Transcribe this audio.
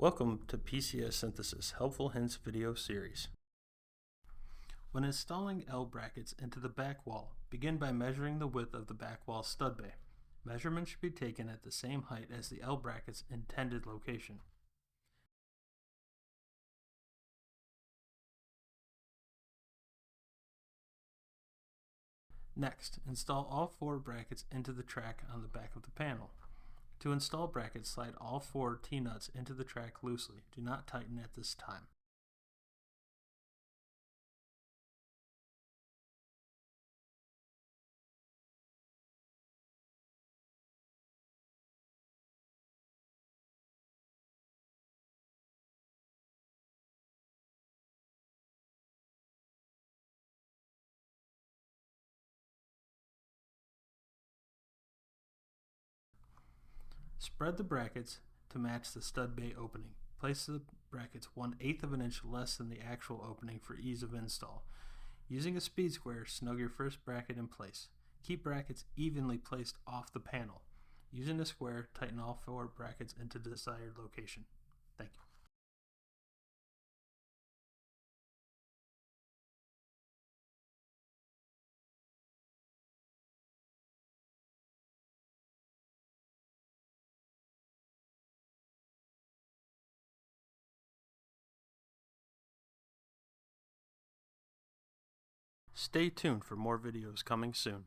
Welcome to PCS Synthesis Helpful Hints video series. When installing L brackets into the back wall, begin by measuring the width of the back wall stud bay. Measurements should be taken at the same height as the L bracket's intended location. Next, install all 4 brackets into the track on the back of the panel. To install brackets, slide all 4 T-nuts into the track loosely. Do not tighten at this time. Spread the brackets to match the stud bay opening. Place the brackets 1/8 of an inch less than the actual opening for ease of install. Using a speed square, snug your first bracket in place. Keep brackets evenly placed off the panel. Using a square, tighten all 4 brackets into the desired location. Thank you. Stay tuned for more videos coming soon.